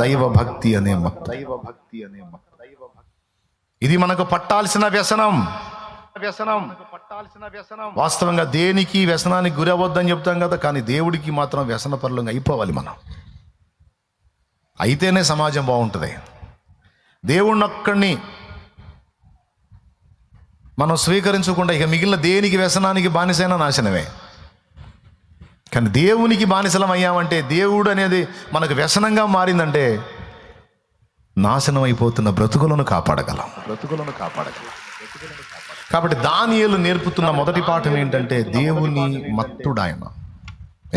దైవభక్తి అనే మత్తు. ఇది మనకు పట్టాల్సిన వ్యసనం. వాస్తవంగా దేనికి వ్యసనానికి గురి అవ్వద్దని చెప్తాం కదా, కానీ దేవుడికి మాత్రం వ్యసన పరులంగా అయిపోవాలి మనం. అయితేనే సమాజం బాగుంటుంది. దేవుణ్ణి ఒక్కడిని మనం స్వీకరించకుండా ఇక మిగిలిన దేనికి వ్యసనానికి బానిసైన నాశనమే. కానీ దేవునికి బానిసలం అయ్యామంటే, దేవుడు అనేది మనకు వ్యసనంగా మారిందంటే నాశనం అయిపోతున్న బ్రతుకులను కాపాడగలం. కాబట్టి దానియేలు నేర్పుతున్న మొదటి పాఠం ఏంటంటే, దేవుని మత్తుడు ఆయన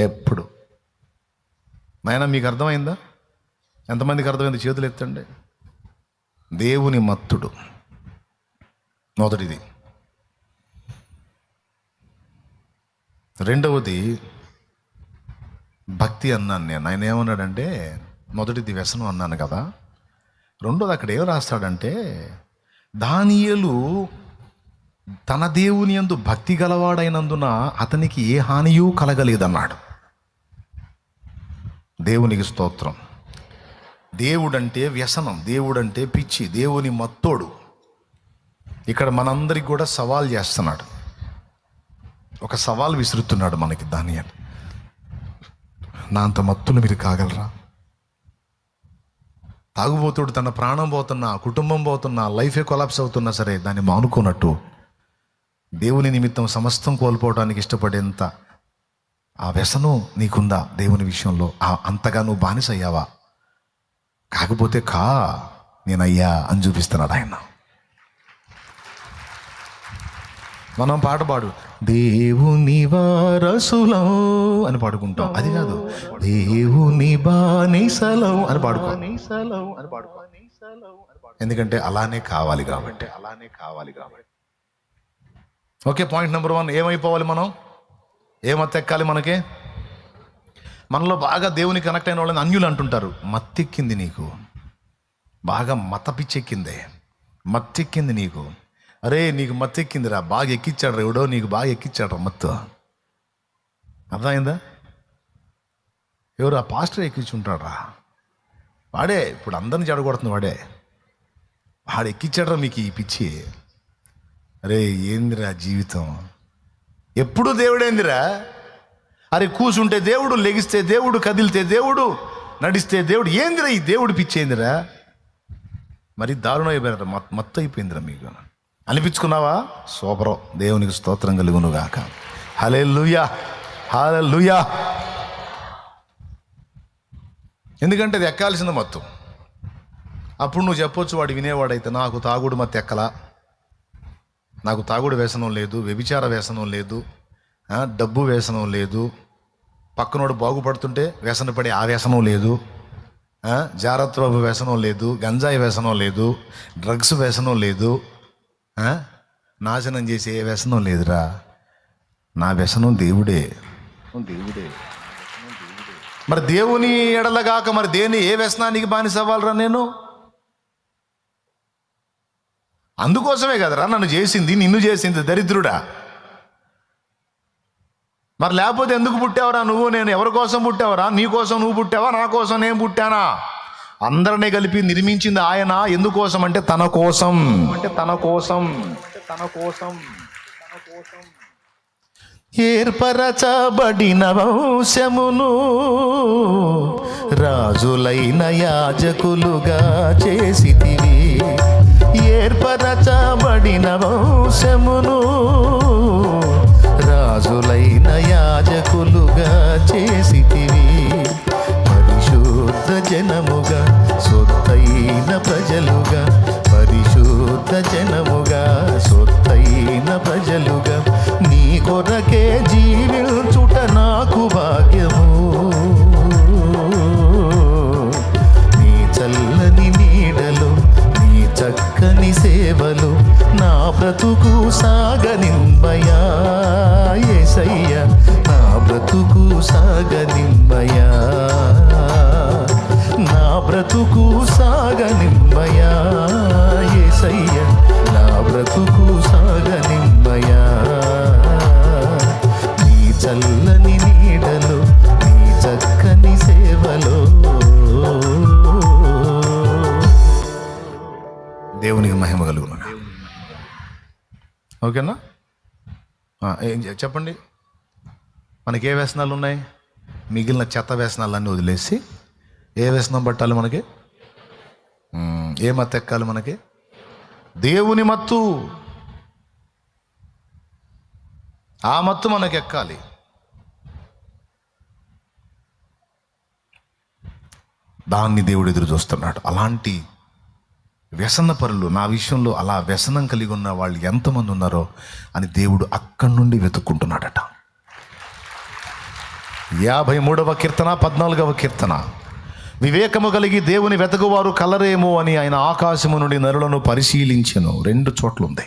ఎప్పుడు. నాయన మీకు అర్థమైందా? ఎంతమందికి అర్థమైంది? చేతులు ఎత్తండి. దేవుని మత్తుడు మొదటిది. రెండవది భక్తి అన్నాను నేను. ఆయన ఏమన్నాడంటే, మొదటిది వ్యసనం అన్నాను కదా, రెండోది అక్కడ ఏం రాస్తాడంటే, దానియేలు తన దేవుని యందు భక్తి గలవాడైనందున అతనికి ఏ హానియూ కలగలేదన్నాడు. దేవునికి స్తోత్రం. దేవుడంటే వ్యసనం, దేవుడంటే పిచ్చి, దేవుని మత్తోడు. ఇక్కడ మనందరికి కూడా సవాల్ చేస్తున్నాడు. ఒక సవాల్ విసురుతున్నాడు మనకి దానియేలు. నా అంత మత్తులు మీరు కాగలరా? తాగుబోతుడు తన ప్రాణం పోతున్నా, కుటుంబం పోతున్నా, లైఫే కొలాప్స్ అవుతున్నా సరే దాన్ని మానుకోనట్టు దేవుని నిమిత్తం సమస్తం కోల్పోవడానికి ఇష్టపడేంత ఆ వ్యసనం నీకుందా దేవుని విషయంలో? అంతగా నువ్వు బానిస అయ్యావా? కాకపోతే నేనయ్యా అని చూపిస్తున్నాడు ఆయన. మనం పాట పాడు, దేవుని వారసులం అని పాడుకుంటాం. అది కాదు, దేవుని బానిసలం అని పాడుకో. ఎందుకంటే అలానే కావాలి కాబట్టి. ఓకే, పాయింట్ నెంబర్ 1, ఏమైపోవాలి మనం? ఏమత్తెక్కాలి మనకి? మనలో బాగా దేవునికి కనెక్ట్ అయిన వాళ్ళని అన్యులు అంటుంటారు, మత్తెక్కింది నీకు, బాగా మత పిచ్చెక్కిందే, మత్తెక్కింది నీకు. అరే నీకు మత్తెక్కిందిరా, బాగా ఎక్కిచ్చాడు రా ఎవడో, నీకు బాగా ఎక్కిచ్చాడు రా మత్తు. అర్థమైందా? ఎవరు? ఆ పాస్టర్ ఎక్కించుంటాడు రా, వాడే ఇప్పుడు అందరిని చెడగొడుతుంది, వాడు ఎక్కిచ్చాడు రా మీకు ఈ పిచ్చి. అరే ఏందిరా జీవితం, ఎప్పుడు దేవుడేందిరా? అరే కూసుంటే దేవుడు, లెగిస్తే దేవుడు, కదిలితే దేవుడు, నడిస్తే దేవుడు. ఏందిరా ఈ దేవుడు పిచ్చి ఏందిరా? మరి దారుణం అయిపోయినారా, మత్తు అయిపోయిందిరా మీకు అనిపించుకున్నావా? సూపరం. దేవునికి స్తోత్రం కలుగునుగాక. హల్లెలూయా, హల్లెలూయా. ఎందుకంటే అది ఎక్కాల్సిన మత్తు. అప్పుడు నువ్వు చెప్పొచ్చు, వాడు వినేవాడైతే, నాకు తాగుడు మత్తు ఎక్కలా, నాకు తాగుడు వ్యసనం లేదు, వ్యభిచార వ్యసనం లేదు, డబ్బు వ్యసనం లేదు, పక్కనోడు బాగుపడుతుంటే వ్యసనపడే ఆ వ్యసనం లేదు, జారత్వపు వ్యసనం లేదు, గంజాయి వ్యసనం లేదు, డ్రగ్స్ వ్యసనం లేదు, నాశనం చేసే ఏ వ్యసనం లేదురా. నా వ్యసనం దేవుడే. మరి దేవుని ఎడలగాక మరి ఏ వ్యసనానికి బానిస అవ్వాలరా నేను? అందుకోసమే కదరా నన్ను చేసింది, నిన్ను చేసింది దరిద్రుడా. మరి లేకపోతే ఎందుకు పుట్టావరా నువ్వు? నేను ఎవరి కోసం పుట్టావరా? నీ కోసం నువ్వు పుట్టావా? నా కోసం నేను పుట్టానా? అందరినీ కలిపి నిర్మించింది ఆయన. ఎందుకోసం అంటే తన కోసం. ఏర్పరచబడిన వంశమును రాజులైన యాజకులుగా చేసితివి. ఏర్పరచబడిన వంశమును రాజులైన యాజకులుగా చేసితివి. పరిశుద్ధ జనముగా, సొత్తైన ప్రజలుగా, పరిశుద్ధ జనముగా, సొత్తైన ప్రజలుగా, నీ కొరకే జీవించుట నాకు భాగ్యము. నీ చల్లని నీడలు, నీ చక్కని సేవలు నా బ్రతుకు సాగనింబయా. యేసయ్యా నా బ్రతుకు సాగనింబయా, నా బ్రతుకు సాగనింబయా. యేసయ్యా నా బ్రతుకు సాగనింబయా. నీ చల్లని నీడలు, నీ చక్కని సేవలో దేవునికి మహిమ కలుగును. ఓకేనా? చెప్పండి, మనకి ఏ వ్యసనాలు ఉన్నాయి? మిగిలిన చెత్త వ్యసనాలన్నీ వదిలేసి ఏ వ్యసనం పట్టాలి మనకి? ఏ మత్తు ఎక్కాలి మనకి? దేవుని మత్తు. ఆ మత్తు మనకి ఎక్కాలి. దాన్ని దేవుడు ఎదురు చూస్తున్నాడు. అలాంటి వ్యసన పరులు, నా విషయంలో అలా వ్యసనం కలిగి ఉన్న వాళ్ళు ఎంతమంది ఉన్నారో అని దేవుడు అక్కడి నుండి వెతుక్కుంటున్నాడట. 53వ కీర్తన 14వ కీర్తన. వివేకము కలిగి దేవుని వెతకువారు కలరేమో అని ఆయన ఆకాశము నుండి నరులను పరిశీలించెను. 2 చోట్ల ఉంది.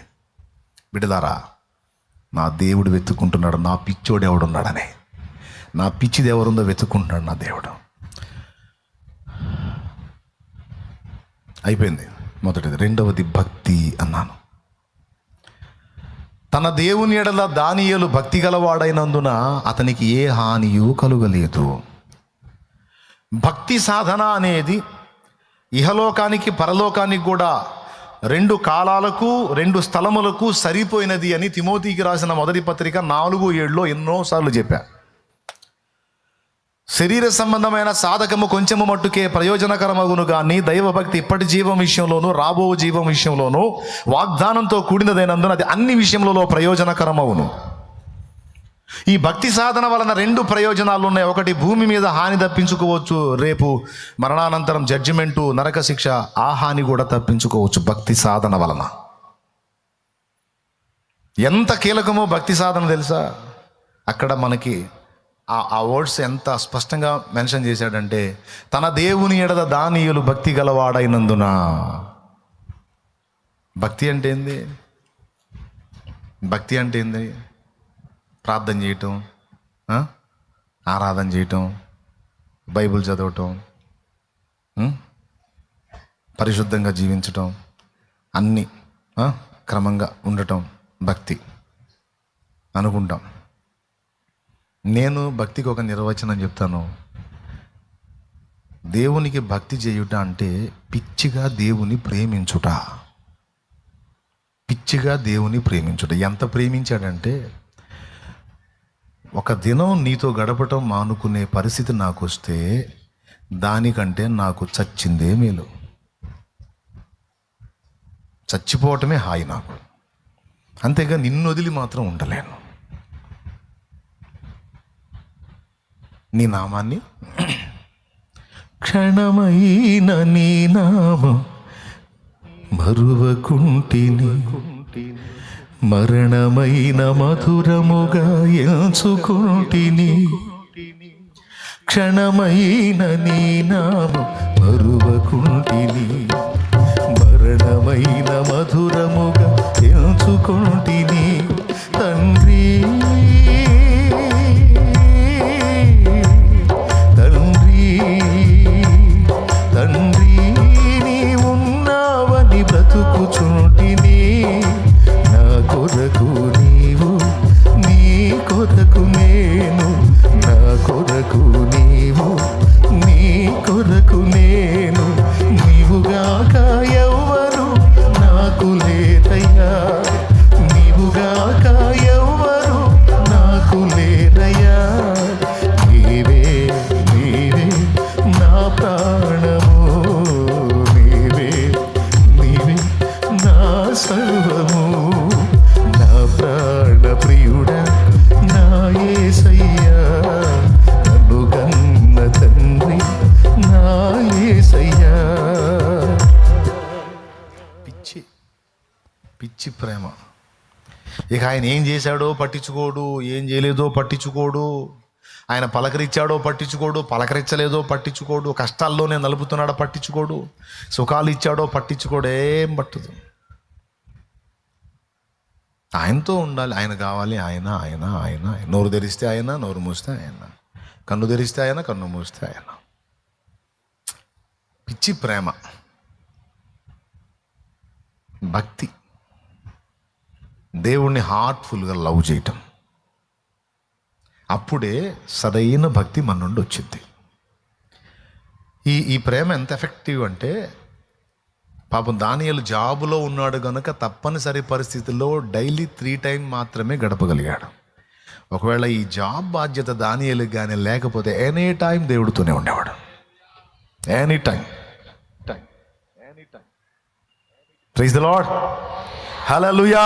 బిడ్డలారా, నా దేవుడు వెతుక్కుంటున్నాడు. నా పిచ్చోడు ఎవడున్నాడని, నా పిచ్చిది ఎవరుందో వెతుక్కుంటున్నాడు నా దేవుడు. అయిపోయింది మొదటిది. రెండవది భక్తి అన్నాను. తన దేవుని ఎడల దానియేలు భక్తి గలవాడైనందున అతనికి ఏ హానియు కలుగలేదు. భక్తి సాధన అనేది ఇహలోకానికి పరలోకానికి కూడా 2 కాలాలకు 2 స్థలములకు సరిపోయినది అని తిమోతికి రాసిన మొదటి పత్రిక 4:7లో ఎన్నోసార్లు చెప్పా. శరీర సంబంధమైన సాధకము కొంచెము మట్టుకే ప్రయోజనకరమగును కానీ దైవభక్తి ఇప్పటి జీవం విషయంలోనూ రాబో జీవం విషయంలోనూ వాగ్దానంతో కూడినదైనందున అది అన్ని విషయములలో ప్రయోజనకరమవును. ఈ భక్తి సాధన వలన 2 ప్రయోజనాలు ఉన్నాయి. ఒకటి, భూమి మీద హాని తప్పించుకోవచ్చు. రేపు మరణానంతరం జడ్జిమెంటు, నరక శిక్ష, ఆ హాని కూడా తప్పించుకోవచ్చు భక్తి సాధన వలన. ఎంత కీలకమో భక్తి సాధన తెలుసా? అక్కడ మనకి ఆ వర్డ్స్ ఎంత స్పష్టంగా మెన్షన్ చేశాడంటే, తన దేవుని ఎడల దానియేలు భక్తి గలవాడైనందున. భక్తి అంటే ఏంది? భక్తి అంటే ఏంది? ప్రార్థన చేయటం, ఆరాధన చేయటం, బైబిల్ చదవటం, పరిశుద్ధంగా జీవించటం, అన్నీ క్రమంగా ఉండటం భక్తి అనుకుంటాం. నేను భక్తికి ఒక నిర్వచనం చెప్తాను. దేవునికి భక్తి చేయుట అంటే పిచ్చిగా దేవుని ప్రేమించుట. పిచ్చిగా దేవుని ప్రేమించుట. ఎంత ప్రేమించాడంటే, ఒక దినం నీతో గడపటం మానుకునే పరిస్థితి నాకు వస్తే దానికంటే నాకు చచ్చిందే మేలు. చచ్చిపోవటమే హాయి నాకు. అంతేగా నిన్ను వదిలి మాత్రం ఉండలేను. నీ నామాన్ని క్షణమైన నీ నామం మరువకుంటిని, మరణమైన మధురముగా ఎంచుకుంటిని. క్షణమైన నీ నామం మరువకుంటిని, మరణమైన మధురముగా ఎంచుకుంటిని. తండ్రి తండ్రి నీ ఉన్నావని బ్రతుకుచుంటిని. నా కొరకు నీవు, నీ కొరకు నేను, నా కొరకు నీవు, నీ కొరకు నేను. నీవుగాక ఎవ్వరు నాకు లేదయ్యా, నీవుగాక ఎవ్వరు నాకు లేదయ్యా. నీవే నీవే నా ప్రాణము, నీవే నీవే నా సర్వము. నా ప్రాణ ప్రియుడా నా యేసయ్యా, నన్ను కన్న తండ్రి నా యేసయ్యా. పిచ్చి పిచ్చి ప్రేమ. ఇక ఆయన ఏం చేశాడో పట్టించుకోడు, ఏం చేయలేదో పట్టించుకోడు. ఆయన పలకరించాడో పట్టించుకోడు, పలకరించలేదో పట్టించుకోడు. కష్టాల్లోనే నలుపుతున్నాడో పట్టించుకోడు, సుఖాలు ఇచ్చాడో పట్టించుకోడు. ఏం పట్టదు. ఆయనతో ఉండాలి, ఆయన కావాలి. ఆయన ఆయన ఆయన నోరు తెరిస్తే ఆయన, నోరు మూస్తే ఆయన, కన్ను తెరిస్తే ఆయన, కన్ను మూస్తే ఆయన. పిచ్చి ప్రేమ. భక్తి దేవుణ్ణి హార్ట్ఫుల్గా లవ్ చేయటం. అప్పుడే సరైన భక్తి మన నుండి వచ్చింది. ఈ ప్రేమ ఎంత ఎఫెక్టివ్ అంటే, పాపం దానియేలు జాబులో ఉన్నాడు కనుక తప్పనిసరి పరిస్థితుల్లో డైలీ 3 టైం మాత్రమే గడపగలిగాడు. ఒకవేళ ఈ జాబ్ బాధ్యత దానియేలుకి కానీ లేకపోతే ఎనీ టైం దేవుడితోనే ఉండేవాడు. Any time. Praise the Lord. Hallelujah.